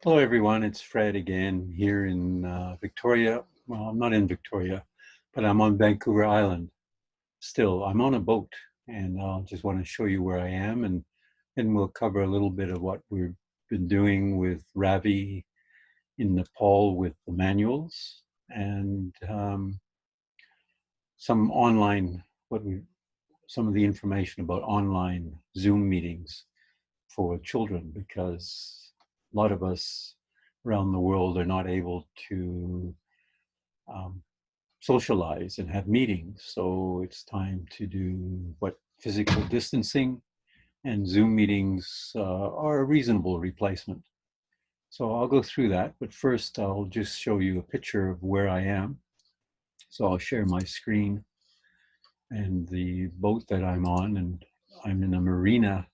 Hello, everyone. It's Fred again here in Victoria. Well, I'm not in Victoria, but I'm on Vancouver Island. Still, I'm on a boat, and I'll just want to show you where I am, and then we'll cover a little bit of what we've been doing with Ravi in Nepal with the manuals, and some online, some of the information about online Zoom meetings for children, because a lot of us around the world are not able to um, socialize and have meetings. So it's time to do what physical distancing, and Zoom meetings are a reasonable replacement. So I'll go through that, but first I'll just show you a picture of where I am. So I'll share my screen and the boat that I'm on, and I'm in a marina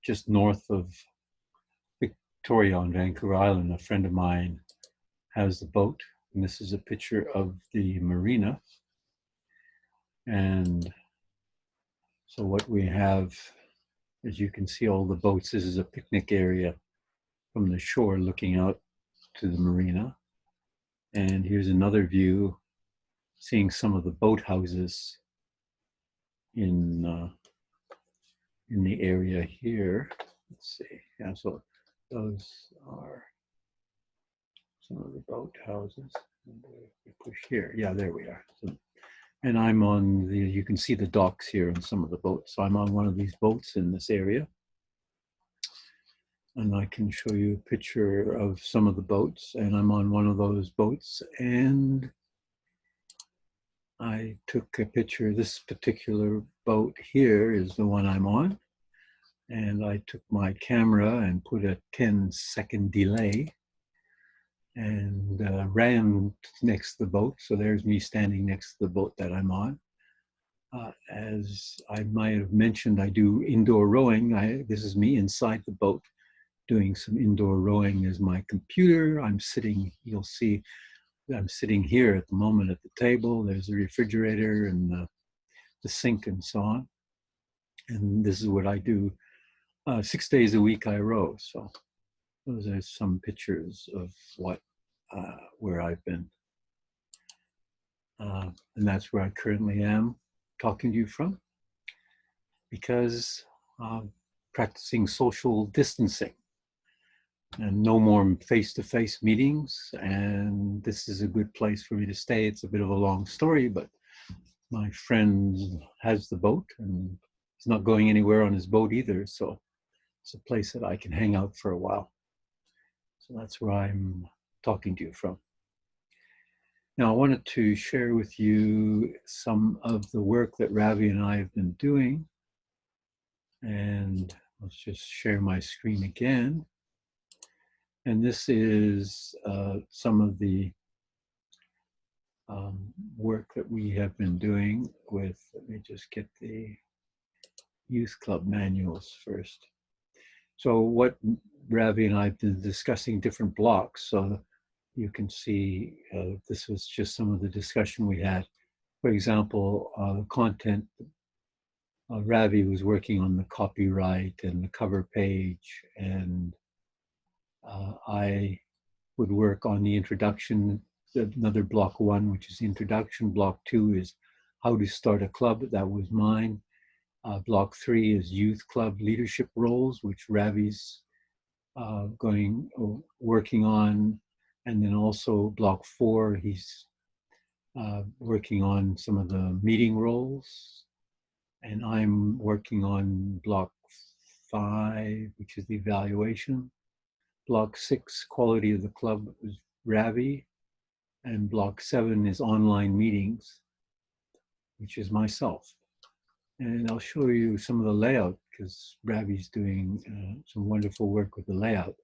just north of Victoria on Vancouver Island. A friend of mine has the boat, and this is a picture of the marina. And so what we have, as you can see, all the boats. This is a picnic area from the shore looking out to the marina. And here's another view, seeing some of the boathouses in the area here. Let's see. Yeah, so those are some of the boathouses. We push here. Yeah, there we are. So, and I'm on the, you can see the docks here on some of the boats. So I'm on one of these boats in this area. And I can show you a picture of some of the boats, and I'm on one of those boats, and I took a picture. This particular boat here is the one I'm on, and I took my camera and put a 10-second delay and ran next to the boat. So there's me standing next to the boat that I'm on. As I might have mentioned, I do indoor rowing. This is me inside the boat doing some indoor rowing. Is my computer. I'm sitting, you'll see I'm sitting here at the moment at the table. There's the refrigerator and the sink and so on. And this is what I do. 6 days a week I row. So those are some pictures of where I've been. And that's where I currently am talking to you from, because practicing social distancing and no more face-to-face meetings. And this is a good place for me to stay. It's a bit of a long story, but my friend has the boat and he's not going anywhere on his boat either. So it's a place that I can hang out for a while. So that's where I'm talking to you from. Now, I wanted to share with you some of the work that Ravi and I have been doing. And let's just share my screen again. And this is some of the work that we have been doing with, let me just get the youth club manuals first. So what Ravi and I have been discussing different blocks. So you can see this was just some of the discussion we had. For example, content, Ravi was working on the copyright and the cover page, and I would work on the introduction, another block 1, which is the introduction. Block 2 is how to start a club. That was mine. Block 3 is youth club leadership roles, which Ravi's working on. And then also block 4, he's working on some of the meeting roles. And I'm working on block 5, which is the evaluation. Block 6, quality of the club, is Ravi. And block 7 is online meetings, which is myself. And I'll show you some of the layout, because Ravi's doing some wonderful work with the layout.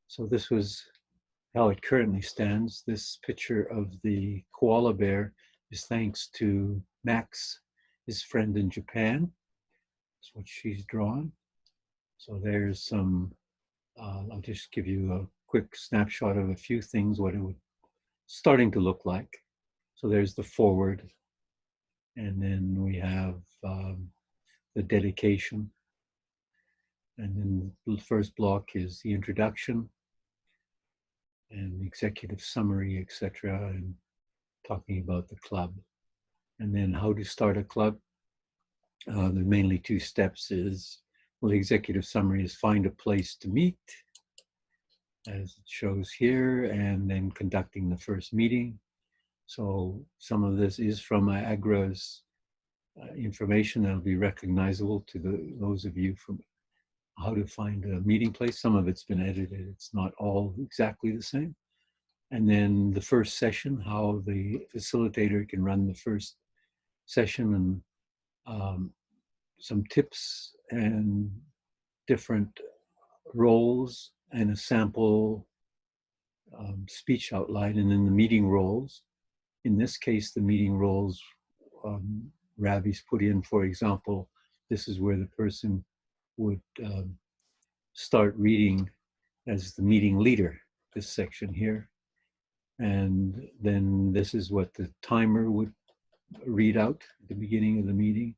So this was how it currently stands. This picture of the koala bear is thanks to Max, his friend in Japan. That's what she's drawn. So there's some, I'll just give you a quick snapshot of a few things, what it would starting to look like. So there's the forward, and then we have the dedication. And then the first block is the introduction and executive summary, etc., and talking about the club. And then how to start a club. There are mainly two steps is, well, the executive summary is find a place to meet, as it shows here, and then conducting the first meeting. So some of this is from AGORA's information that will be recognizable to those of you from how to find a meeting place. Some of it's been edited. It's not all exactly the same. And then the first session, how the facilitator can run the first session, and some tips and different roles and a sample speech outline, and then the meeting roles. In this case, the meeting roles Ravi's put in, for example, this is where the person would start reading as the meeting leader, this section here. And then this is what the timer would read out at the beginning of the meeting.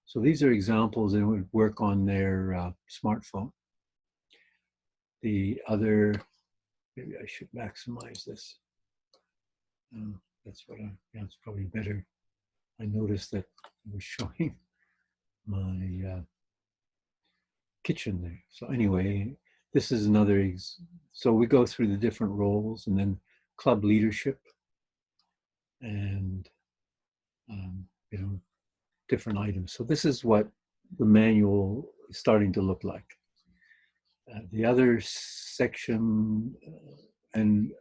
So these are examples that would work on their smartphone. The other, maybe I should maximize this. That's what yeah, it's probably better. I noticed that I was showing my kitchen there. So anyway, this is another, so we go through the different roles, and then club leadership, and you know, different items. So this is what the manual is starting to look like. The other section, and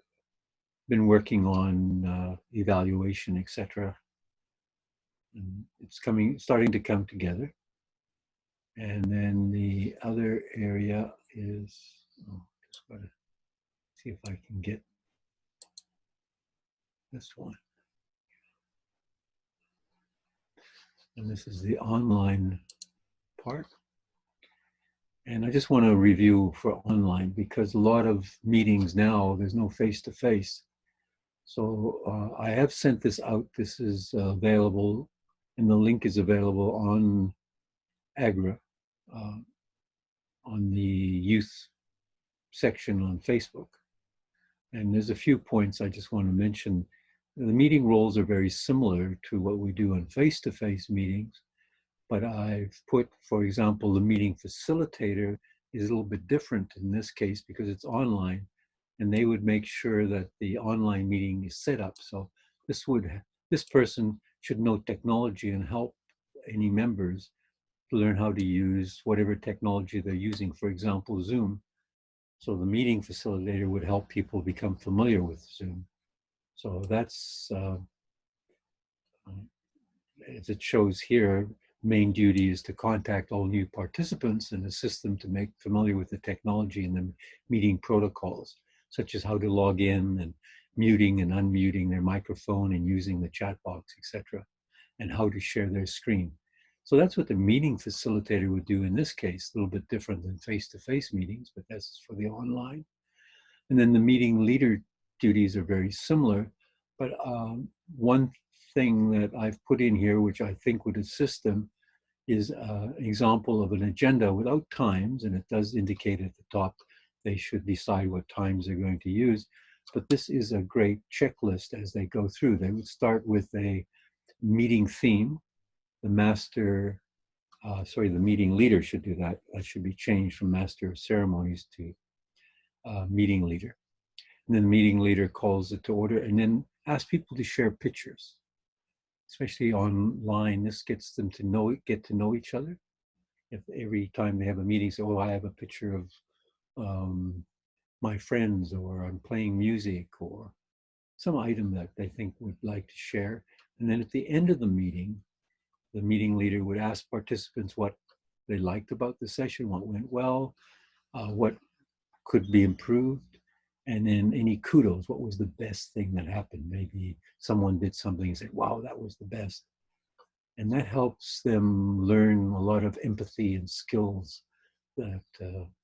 been working on evaluation, etc. And it's starting to come together. And then the other area is, just gotta see if I can get this one. And this is the online part. And I just want to review for online, because a lot of meetings now, there's no face-to-face. So I have sent this out. This is available, and the link is available on AGORA, on the youth section on Facebook. And there's a few points I just want to mention. The meeting roles are very similar to what we do in face-to-face meetings, but I've put, for example, the meeting facilitator is a little bit different in this case because it's online, and they would make sure that the online meeting is set up. So this person should know technology and help any members to learn how to use whatever technology they're using, for example, Zoom. So the meeting facilitator would help people become familiar with Zoom. So that's, as it shows here, main duty is to contact all new participants and assist them to make familiar with the technology and the meeting protocols, such as how to log in and muting and unmuting their microphone and using the chat box, etc., and how to share their screen. So that's what the meeting facilitator would do in this case, a little bit different than face-to-face meetings, but that's for the online. And then the meeting leader duties are very similar, but one thing that I've put in here, which I think would assist them, is an example of an agenda without times, and it does indicate at the top they should decide what times they're going to use. But this is a great checklist as they go through. They would start with a meeting theme. The master, the meeting leader should do that. That should be changed from master of ceremonies to meeting leader. And then the meeting leader calls it to order, and then asks people to share pictures, especially online. This gets them to get to know each other. If every time they have a meeting, say, oh, I have a picture of my friends, or I'm playing music, or some item that they think would like to share. And then at the end of the meeting leader would ask participants what they liked about the session, what went well, what could be improved, and then any kudos, what was the best thing that happened? Maybe someone did something and said, wow, that was the best. And that helps them learn a lot of empathy and skills that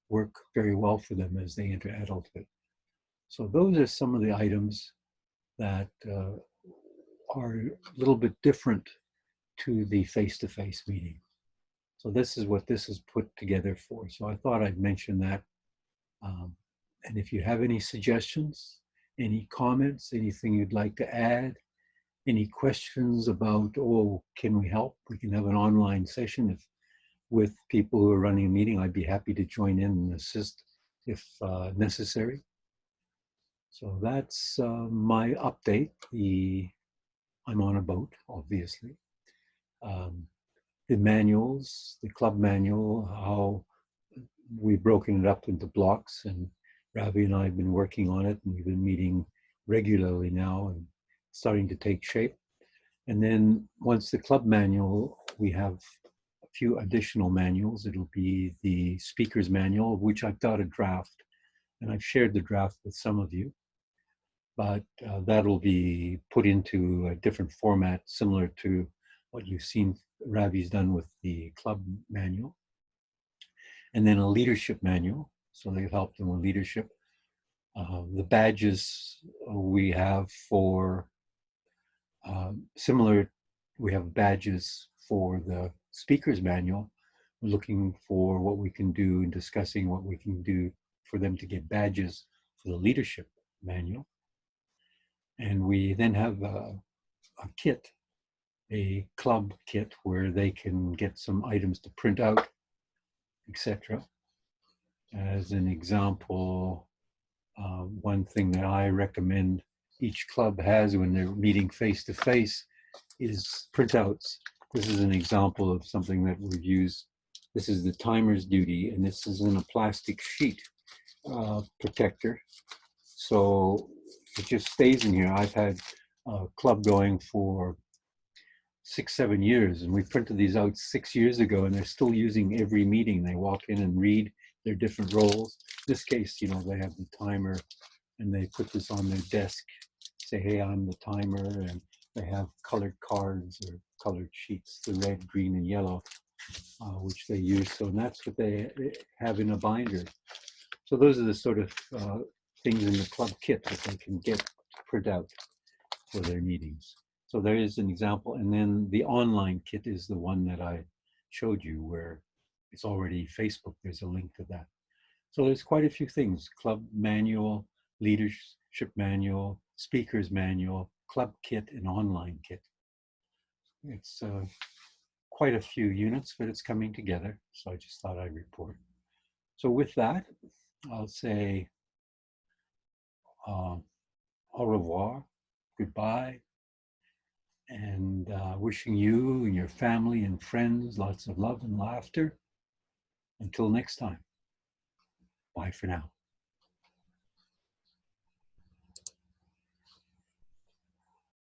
work very well for them as they enter adulthood. So those are some of the items that are a little bit different to the face-to-face meeting. So this is what this is put together for. So I thought I'd mention that. And if you have any suggestions, any comments, anything you'd like to add, any questions about, oh, can we help? We can have an online session with people who are running a meeting. I'd be happy to join in and assist if necessary. So that's my update. I'm on a boat, obviously. The manuals, the club manual, how we've broken it up into blocks, and Ravi and I have been working on it, and we've been meeting regularly now and starting to take shape. And then once the club manual, we have a few additional manuals. It'll be the speaker's manual, of which I've got a draft, and I've shared the draft with some of you. But that'll be put into a different format, similar to what you've seen Ravi's done with the club manual. And then a leadership manual, so they've helped them with leadership. The badges we have for similar, we have badges for the speaker's manual. We're looking for what we can do and discussing what we can do for them to get badges for the leadership manual. And we then have a kit, a club kit, where they can get some items to print out, etc. As an example, one thing that I recommend each club has when they're meeting face-to-face is printouts. This is an example of something that we've used. This is the timer's duty, and this is in a plastic sheet protector. So it just stays in here. I've had a club going for 6-7 years, and we printed these out 6 years ago, and they're still using every meeting. They walk in and read their different roles. In this case, you know, they have the timer, and they put this on their desk, say, hey, I'm the timer, and they have colored cards or colored sheets, the red, green, and yellow, which they use. So that's what they have in a binder. So those are the sort of things in the club kit that they can get to print out for their meetings. So there is an example. And then the online kit is the one that I showed you, where it's already Facebook. There's a link to that. So there's quite a few things: club manual, leadership manual, speaker's manual, club kit, and online kit. It's quite a few units, but it's coming together. So I just thought I'd report. So with that, I'll say au revoir, goodbye, and wishing you and your family and friends lots of love and laughter. Until next time, bye for now.